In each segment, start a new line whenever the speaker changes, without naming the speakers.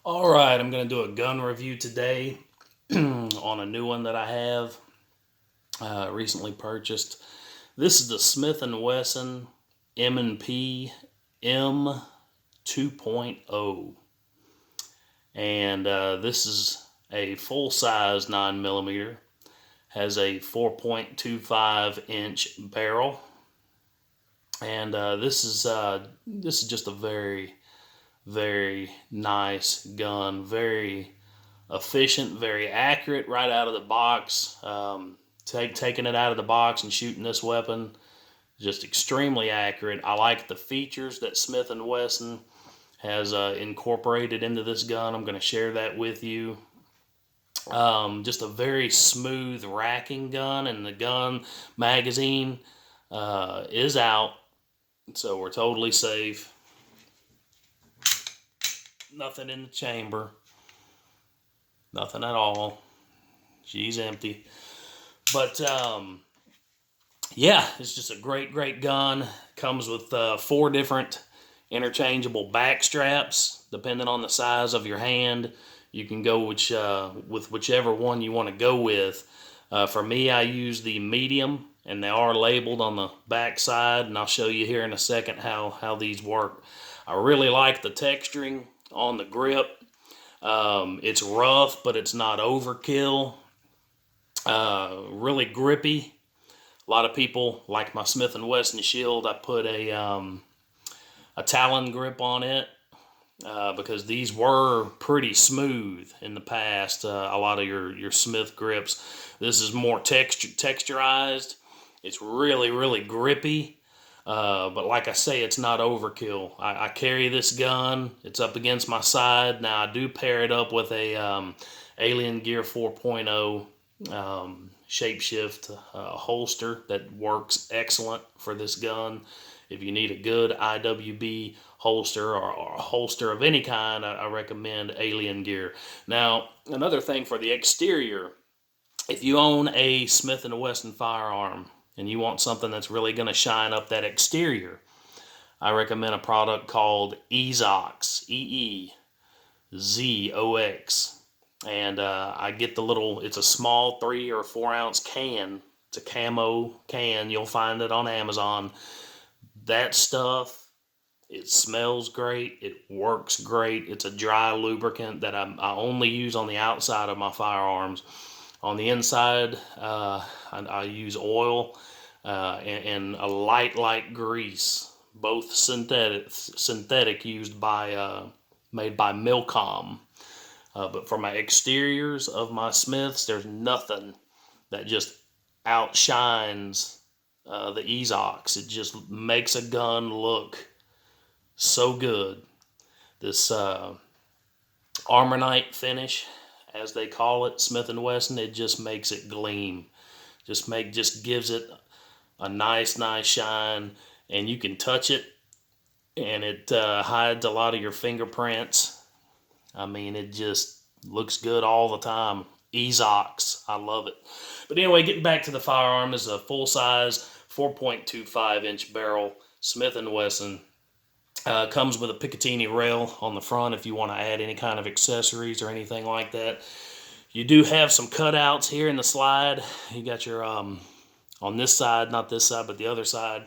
All right, I'm going to do a gun review today on a new one that I have recently purchased. This is the Smith & Wesson M&P M2.0, and this is a full-size 9mm. Has a 4.25-inch barrel, and this is just a very nice gun, very efficient, very accurate right out of the box. Taking it out of the box and shooting this weapon, just extremely accurate. I like the features that Smith & Wesson has incorporated into this gun. I'm going to share that with you. Just a very smooth racking gun, and the gun magazine is out, so we're totally safe. Nothing in the chamber. Nothing at all. She's empty. But, yeah, it's just a great gun. Comes with 4 different interchangeable back straps, depending on the size of your hand. You can go with whichever one you want to go with. For me, I use the medium, and they are labeled on the back side, and I'll show you here in a second how these work. I really like the texturing on the grip. It's rough, but it's not overkill. Really grippy. A lot of people like my Smith & Wesson Shield. I put a Talon grip on it because these were pretty smooth in the past. A lot of your Smith grips. This is more texturized. It's really grippy. But like I say, it's not overkill. I carry this gun. It's up against my side. Now, I do pair it up with a Alien Gear 4.0 shapeshift holster that works excellent for this gun. If you need a good IWB holster or a holster of any kind, I recommend Alien Gear. Now, another thing for the exterior, if you own a Smith & Wesson firearm, and you want something that's really going to shine up that exterior, I recommend a product called EeZox, EeZox. And I get the little, it's a small 3 or 4 ounce can. It's a camo can. You'll find it on Amazon. That stuff, it smells great. It works great. It's a dry lubricant that I only use on the outside of my firearms. On the inside, I use oil and a light grease, both synthetic used by made by Milcom. But for my exteriors of my Smiths, there's nothing that just outshines the EeZox. It just makes a gun look so good. This Armornite finish, as they call it, Smith & Wesson, it just makes it gleam. Just gives it a nice shine, and you can touch it, and it hides a lot of your fingerprints. I mean, it just looks good all the time. EeZox, I love it. But anyway, getting back to the firearm, is a full-size 4.25-inch barrel Smith & Wesson. Comes with a Picatinny rail on the front if you want to add any kind of accessories or anything like that. You do have some cutouts here in the slide. You got your, on this side, not this side, but the other side,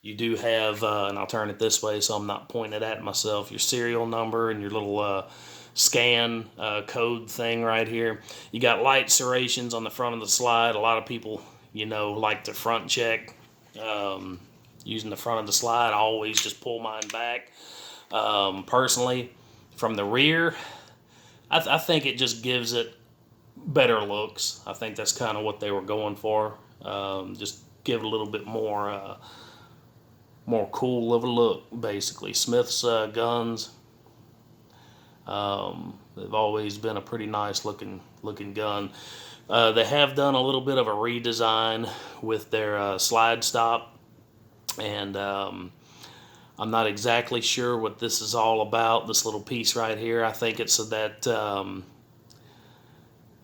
you do have, and I'll turn it this way so I'm not pointing it at myself, your serial number and your little scan code thing right here. You got light serrations on the front of the slide. A lot of people, like to front check. Using the front of the slide, I always just pull mine back. Personally, from the rear, I think it just gives it better looks. I think that's kind of what they were going for. Just give it a little bit more cool of a look, basically. Smith's guns, they've always been a pretty nice looking gun. They have done a little bit of a redesign with their slide stop. And I'm not exactly sure what this is all about, this little piece right here. I think it's so that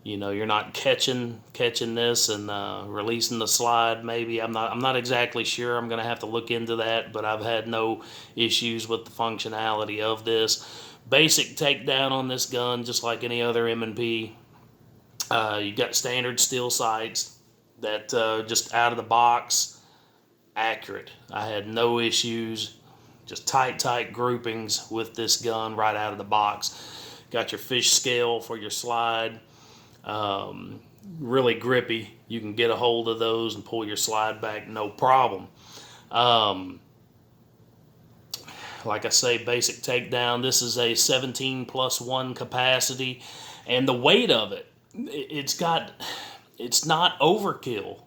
You know, you're not catching this and releasing the slide. Maybe I'm not exactly sure. I'm gonna have to look into that, but I've had no issues with the functionality of this. Basic takedown on this gun, just like any other M&P. You got standard steel sights that just out of the box, accurate. I had no issues. Just tight groupings with this gun right out of the box. Got your fish scale for your slide. Really grippy. You can get a hold of those and pull your slide back, no problem. Like I say, basic takedown. This is a 17+1 capacity, and the weight of it, it's not overkill.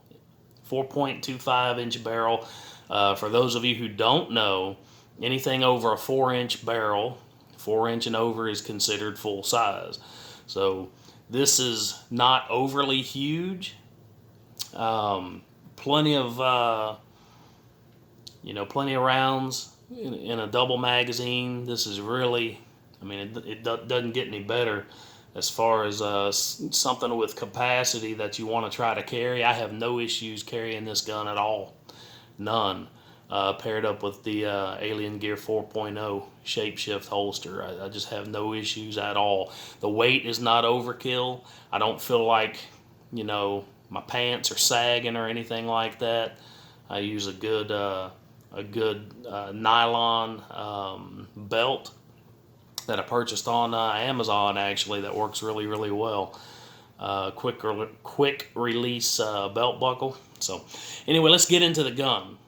4.25-inch barrel. For those of you who don't know, anything over a 4-inch barrel, 4-inch and over, is considered full size. So this is not overly huge. Plenty of rounds in a double magazine. This is really, I mean, it doesn't get any better as far as something with capacity that you want to try to carry. I have no issues carrying this gun at all, none. Paired up with the Alien Gear 4.0 shapeshift holster, I just have no issues at all. The weight is not overkill. I don't feel like, my pants are sagging or anything like that. I use a good nylon belt that I purchased on Amazon, actually, that works really, really well. Quick release belt buckle. So anyway, let's get into the gun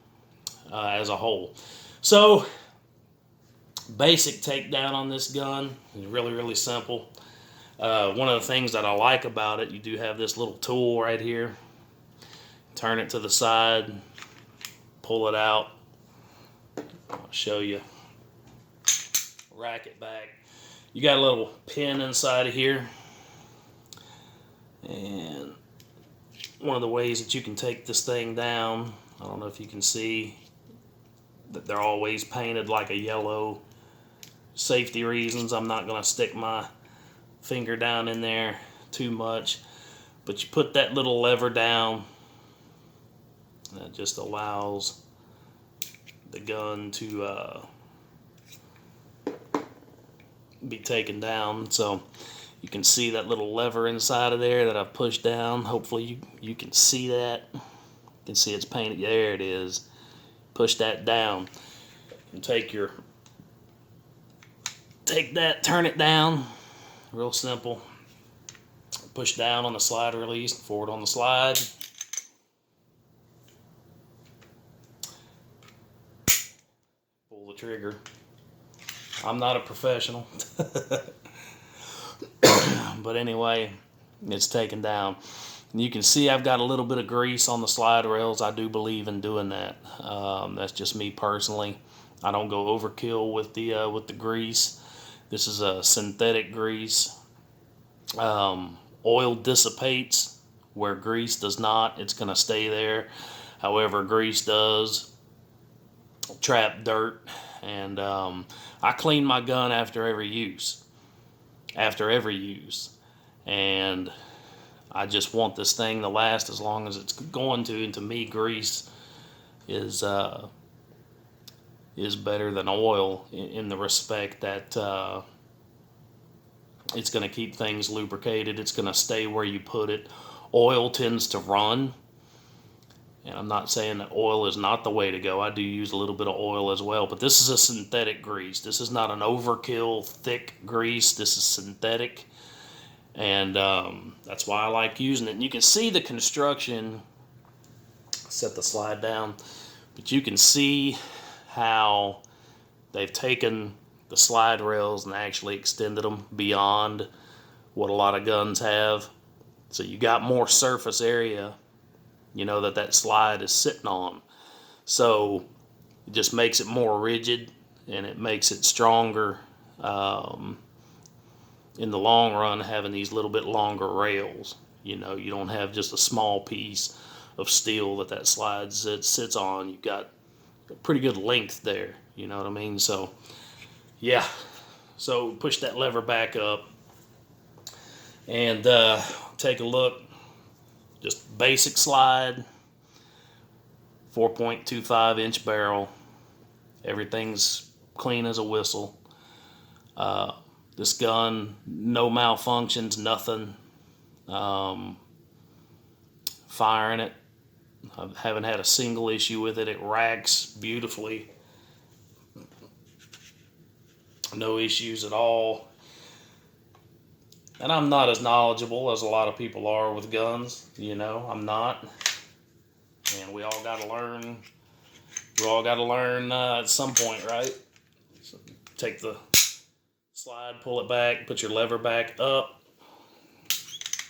as a whole. So basic takedown on this gun is really, really simple. One of the things that I like about it, you do have this little tool right here. Turn it to the side, pull it out. I'll show you. Rack it back. You got a little pin inside of here, and one of the ways that you can take this thing down, I don't know if you can see that they're always painted like a yellow. Safety reasons, I'm not going to stick my finger down in there too much, but you put that little lever down, that just allows the gun to be taken down. So you can see that little lever inside of there that I've pushed down. Hopefully you can see that. You can see it's painted. There it is. Push that down and take that, turn it down. Real simple. Push down on the slide release, forward on the slide. Pull the trigger. I'm not a professional. But anyway, it's taken down. And you can see I've got a little bit of grease on the slide rails. I do believe in doing that. That's just me personally. I don't go overkill with the grease. This is a synthetic grease. Oil dissipates where grease does not. It's going to stay there. However, grease does trap dirt. And I clean my gun after every use. And I just want this thing to last as long as it's going to. And to me, grease is better than oil in the respect that it's going to keep things lubricated. It's going to stay where you put it. Oil tends to run. And I'm not saying that oil is not the way to go. I do use a little bit of oil as well. But this is a synthetic grease. This is not an overkill thick grease. This is synthetic. And that's why I like using it. And you can see the construction. Set the slide down. But you can see how they've taken the slide rails and actually extended them beyond what a lot of guns have. So you got more surface area, that slide is sitting on. So it just makes it more rigid, and it makes it stronger in the long run, having these little bit longer rails. You don't have just a small piece of steel that slide sits on. You've got a pretty good length there, you know what I mean? So yeah, so push that lever back up, and take a look. Just basic slide, 4.25-inch barrel. Everything's clean as a whistle. This gun, no malfunctions, nothing. Firing it, I haven't had a single issue with it. It racks beautifully. No issues at all. And I'm not as knowledgeable as a lot of people are with guns. You know, I'm not. And we all got to learn. We all got to learn at some point, right? So take the slide, pull it back, put your lever back up,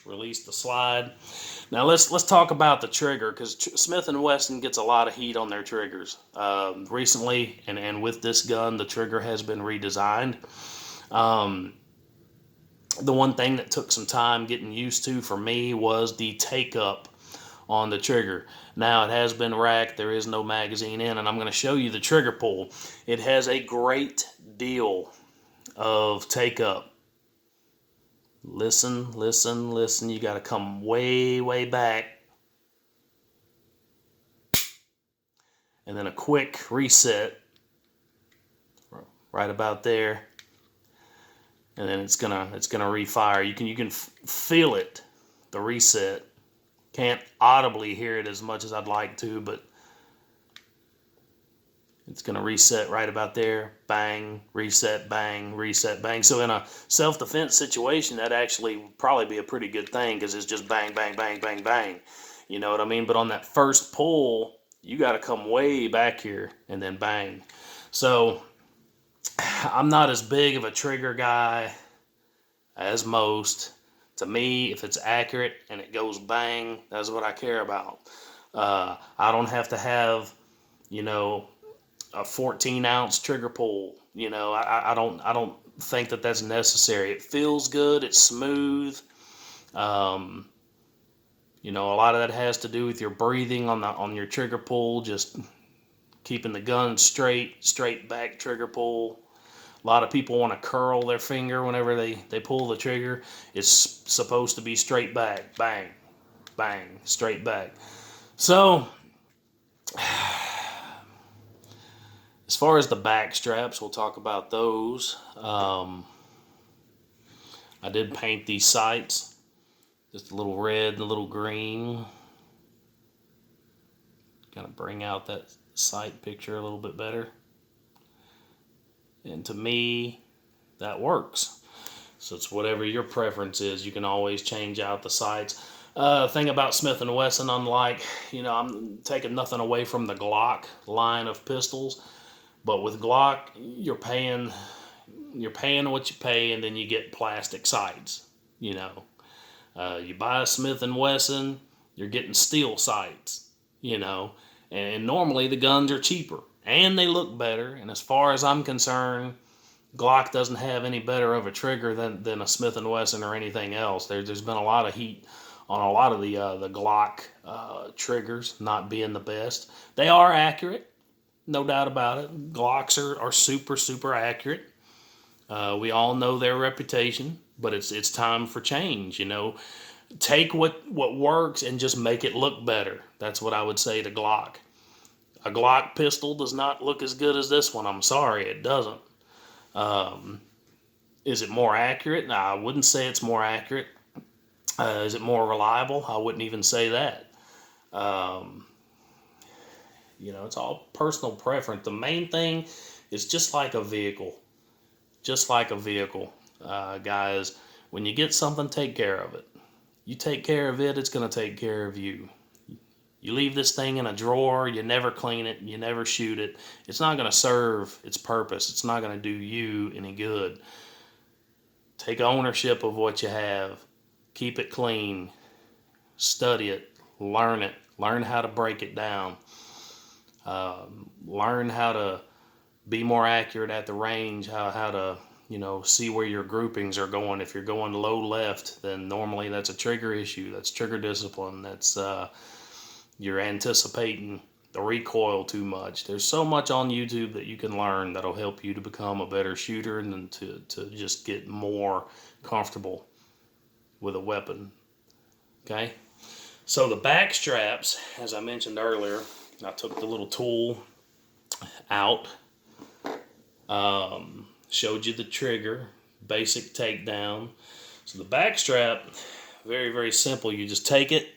release the slide. Now let's talk about the trigger, because Smith & Wesson gets a lot of heat on their triggers. Recently, and with this gun, the trigger has been redesigned. The one thing that took some time getting used to for me was the take-up on the trigger. Now it has been racked, there is no magazine in, and I'm going to show you the trigger pull. It has a great deal of take-up. Listen, listen, listen. You got to come way, way back. And then a quick reset right about there. And then it's gonna refire. You can feel it, the reset. Can't audibly hear it as much as I'd like to, but it's gonna reset right about there. Bang, reset, bang, reset, bang. So in a self-defense situation, that actually would probably be a pretty good thing, because it's just bang, bang, bang, bang, bang. You know what I mean? But on that first pull, you got to come way back here and then bang. So I'm not as big of a trigger guy as most. To me, if it's accurate and it goes bang, that's what I care about. I don't have to have, you know, a 14-ounce trigger pull. You know, I don't think that that's necessary. It feels good. It's smooth. You know, a lot of that has to do with your breathing on your trigger pull, just keeping the gun straight back trigger pull. A lot of people want to curl their finger whenever they pull the trigger. It's supposed to be straight back, bang, bang, straight back. So, as far as the back straps, we'll talk about those. I did paint these sights, just a little red and a little green. Kind of bring out that sight picture a little bit better. And to me, that works. So it's whatever your preference is. You can always change out the sights. Thing about Smith & Wesson, unlike, you know, I'm taking nothing away from the Glock line of pistols, but with Glock, you're paying what you pay, and then you get plastic sights. You know, you buy a Smith & Wesson, you're getting steel sights. You know, and normally the guns are cheaper. And they look better, and as far as I'm concerned, Glock doesn't have any better of a trigger than a Smith & Wesson or anything else. There's been a lot of heat on a lot of the Glock triggers not being the best. They are accurate, no doubt about it. Glocks are super, super accurate. We all know their reputation, but it's time for change, you know. Take what works and just make it look better. That's what I would say to Glock. A Glock pistol does not look as good as this one. I'm sorry, it doesn't. Is it more accurate? No, I wouldn't say it's more accurate. Is it more reliable? I wouldn't even say that. You know, it's all personal preference. The main thing is just like a vehicle. Just like a vehicle, guys. When you get something, take care of it. You take care of it, it's going to take care of you. You leave this thing in a drawer, you never clean it, you never shoot it. It's not going to serve its purpose. It's not going to do you any good. Take ownership of what you have. Keep it clean. Study it. Learn it. Learn how to break it down. Learn how to be more accurate at the range, how to, you know, see where your groupings are going. If you're going low left, then normally that's a trigger issue. That's trigger discipline. That's you're anticipating the recoil too much. There's so much on YouTube that you can learn that'll help you to become a better shooter and to just get more comfortable with a weapon. Okay, so the back straps, as I mentioned earlier, I took the little tool out, showed you the trigger, basic takedown. So the back strap, very, very simple. You just take it,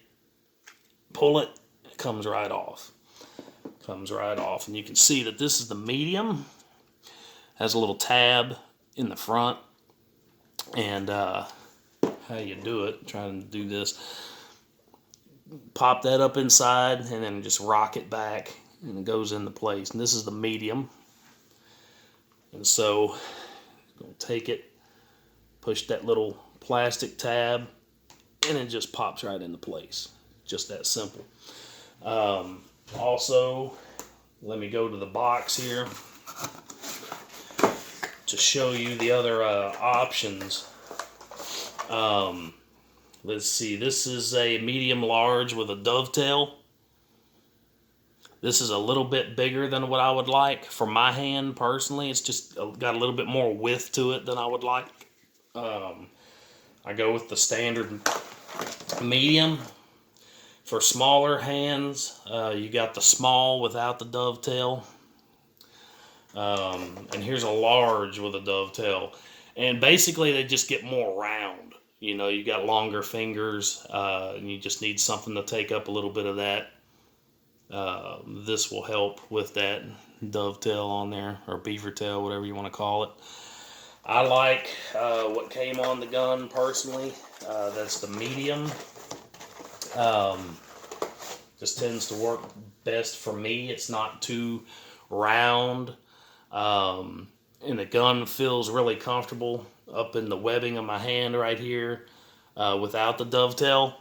pull it, it comes right off. Comes right off. And you can see that this is the medium. Has a little tab in the front. And how you do it, trying to do this, pop that up inside and then just rock it back and it goes into place. And this is the medium. And so I'm going to take it, push that little plastic tab, and it just pops right into place. Just that simple. Also, let me go to the box here to show you the other options. Let's see, this is a medium large with a dovetail. This is a little bit bigger than what I would like for my hand personally. It's just got a little bit more width to it than I would like. I go with the standard medium. For smaller hands, you got the small without the dovetail. And here's a large with a dovetail. And basically they just get more round. You know, you got longer fingers, and you just need something to take up a little bit of that. This will help with that dovetail on there, or beaver tail, whatever you want to call it. I like what came on the gun personally. That's the medium. Just tends to work best for me. It's not too round. And the gun feels really comfortable up in the webbing of my hand right here without the dovetail.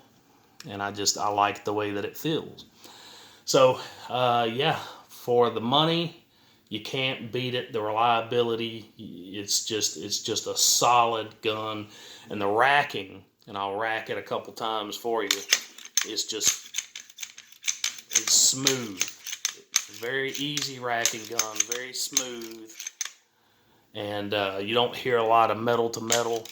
And I like the way that it feels. So, yeah, for the money, you can't beat it. The reliability, it's just a solid gun. And the racking, and I'll rack it a couple times for you, it's smooth. Very easy racking gun, very smooth. And you don't hear a lot of metal to metal.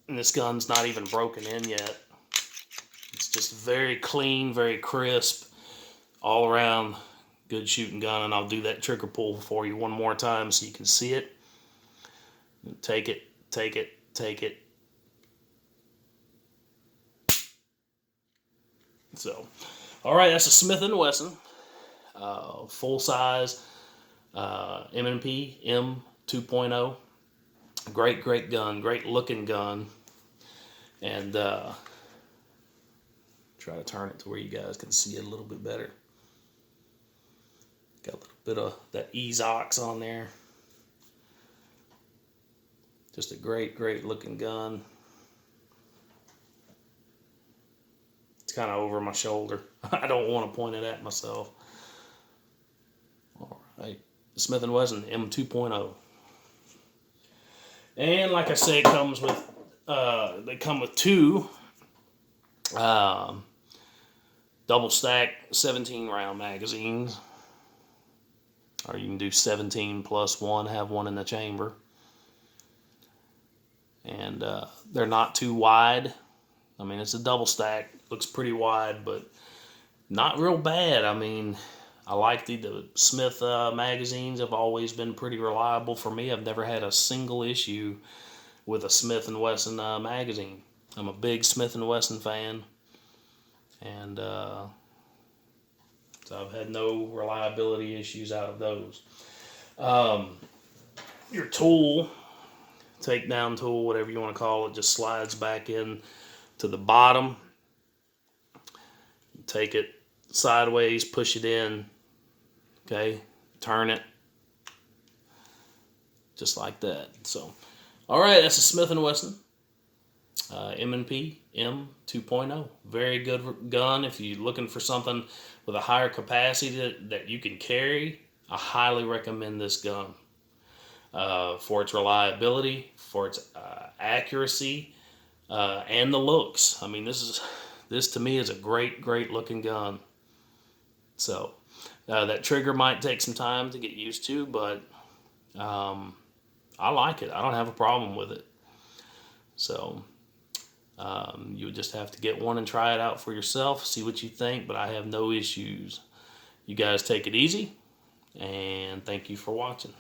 And this gun's not even broken in yet. It's just very clean, very crisp, all around good shooting gun. And I'll do that trigger pull for you one more time so you can see it. Take it, take it, take it. So, all right, that's a Smith & Wesson full-size M&P M2.0. Great, great gun, great looking gun. And try to turn it to where you guys can see it a little bit better. Got a little bit of that ease-ox on there. Just a great, great looking gun. It's kind of over my shoulder. I don't want to point it at myself. All right, Smith & Wesson M2.0. And like I say, it comes with they come with two double stack 17 round magazines, or you can do 17 plus one, have one in the chamber. And they're not too wide. I mean, it's a double stack, looks pretty wide, but not real bad. I mean, I like the Smith magazines have always been pretty reliable for me. I've never had a single issue with a Smith & Wesson magazine. I'm a big Smith & Wesson fan, and so I've had no reliability issues out of those. Your tool, takedown tool, whatever you want to call it, just slides back in to the bottom. Take it sideways, push it in, okay, turn it, just like that. So, all right, that's a Smith & Wesson M&P M2.0. Very good gun. If you're looking for something with a higher capacity that you can carry, I highly recommend this gun for its reliability, for its accuracy, and the looks. I mean, this to me is a great, great looking gun. So that trigger might take some time to get used to, but I like it. I don't have a problem with it. So you would just have to get one and try it out for yourself, see what you think, but I have no issues. You guys take it easy, and thank you for watching.